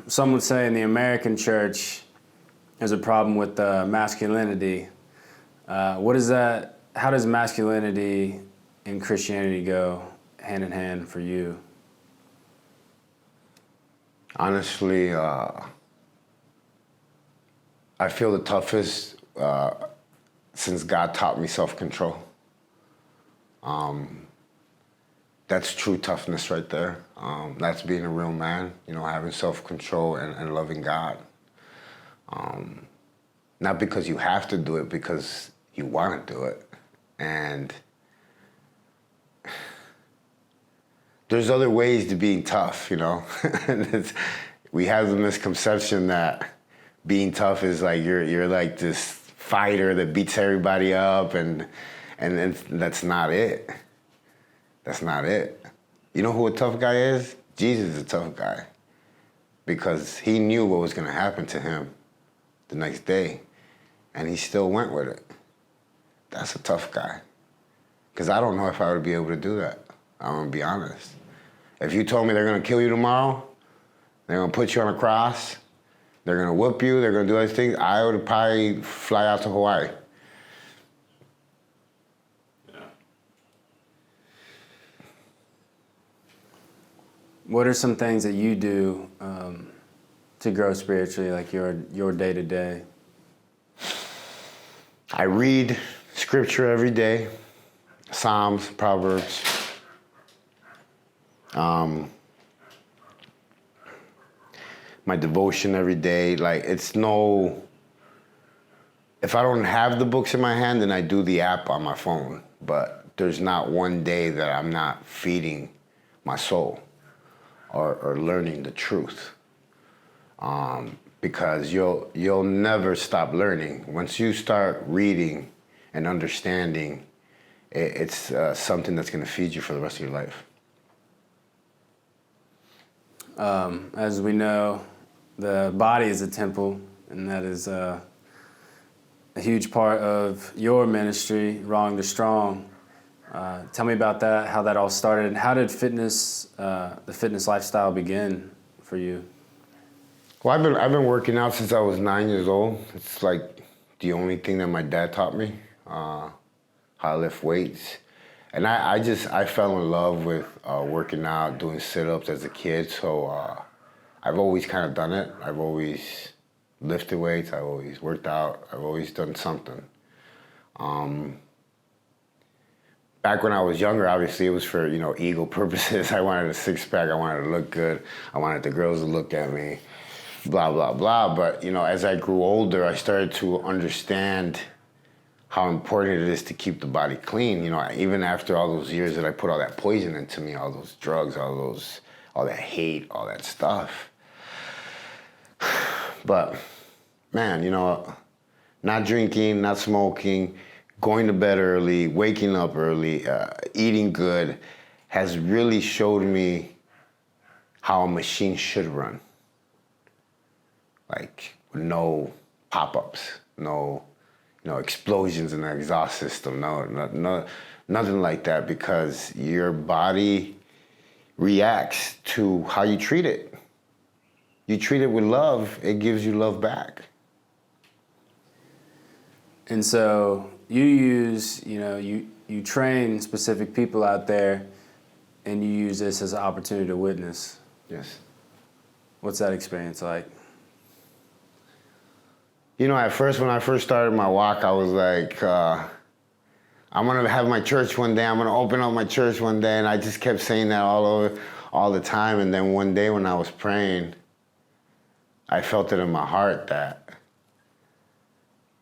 Some would say in the American church, there's a problem with masculinity. What is that? How does masculinity and Christianity go hand in hand for you? Honestly, I feel the toughest since God taught me self-control. That's true toughness right there. That's being a real man, having self-control and loving God. Not because you have to do it, because you want to do it. And there's other ways to being tough, We have the misconception that being tough is like you're like this fighter that beats everybody up, and that's not it. That's not it. You know who a tough guy is? Jesus is a tough guy, because he knew what was going to happen to him the next day, and he still went with it. That's a tough guy, because I don't know if I would be able to do that. I'm going to be honest. If you told me they're going to kill you tomorrow, they're going to put you on a cross, they're going to whoop you, they're going to do everything, I would probably fly out to Hawaii. What are some things that you do to grow spiritually, like your day-to-day? I read scripture every day, Psalms, Proverbs. My devotion every day. If I don't have the books in my hand, then I do the app on my phone. But there's not one day that I'm not feeding my soul or learning the truth. Because you'll never stop learning. Once you start reading and understanding, it's something that's going to feed you for the rest of your life. As we know, the body is a temple, and that is a huge part of your ministry, Wrong to Strong. Tell me about that, how that all started, and how did the fitness lifestyle begin for you? Well, I've been working out since I was 9 years old. It's like the only thing that my dad taught me, how to lift weights. And I fell in love with working out, doing sit-ups as a kid. So I've always kind of done it. I've always lifted weights. I've always worked out. I've always done something. Back when I was younger, obviously it was for, ego purposes. I wanted a six-pack. I wanted to look good. I wanted the girls to look at me, blah, blah, blah. But, as I grew older, I started to understand how important it is to keep the body clean. Even after all those years that I put all that poison into me, all those drugs, all that hate, all that stuff. But, man, not drinking, not smoking, going to bed early, waking up early, eating good has really showed me how a machine should run. Like, no pop-ups, no explosions in the exhaust system, no, nothing like that, because your body reacts to how you treat it. You treat it with love, it gives you love back. And so you use, you train specific people out there, and you use this as an opportunity to witness. Yes. What's that experience like? At first, when I first started my walk, I was like, I'm going to have my church one day. I'm going to open up my church one day. And I just kept saying that all the time. And then one day when I was praying, I felt it in my heart that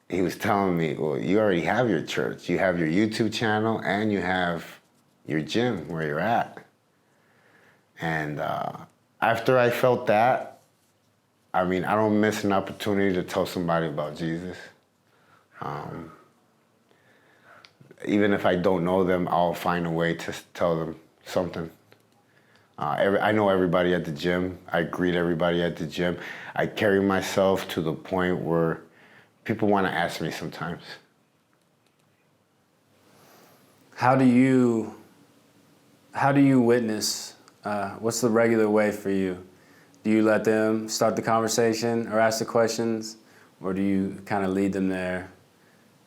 he was telling me, well, you already have your church. You have your YouTube channel and you have your gym where you're at. And after I felt that, I don't miss an opportunity to tell somebody about Jesus. Even if I don't know them, I'll find a way to tell them something. I know everybody at the gym. I greet everybody at the gym. I carry myself to the point where people want to ask me sometimes. How do you witness? What's the regular way for you do you let them start the conversation or ask the questions, or do you kind of lead them there?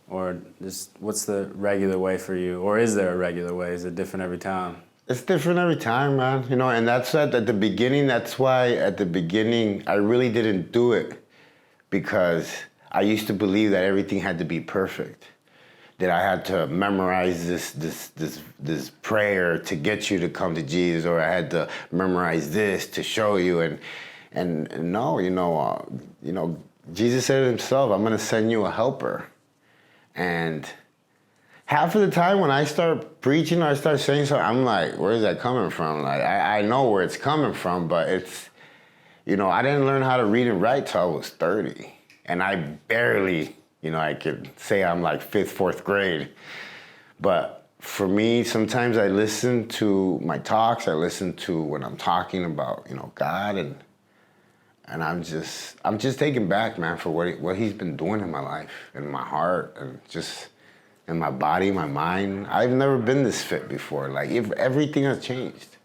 Or just what's the regular way for you? Or is there a regular way? Is it different every time? It's different every time, man. You know, and that's at the beginning. That's why at the beginning I really didn't do it, because I used to believe that everything had to be perfect, that I had to memorize this prayer to get you to come to Jesus, or I had to memorize this to show you. And no, Jesus said it himself, I'm gonna send you a helper. And half of the time when I start preaching or I start saying something, I'm like, where is that coming from? Like, I know where it's coming from, but it's, I didn't learn how to read and write till I was 30. And I barely, I could say I'm like 5th, 4th grade. But for me, sometimes I listen to my talks, I listen to when I'm talking about, God, and I'm just taken back, man, for what he's been doing in my life, in my heart, and just in my body, my mind. I've never been this fit before. Like, everything has changed.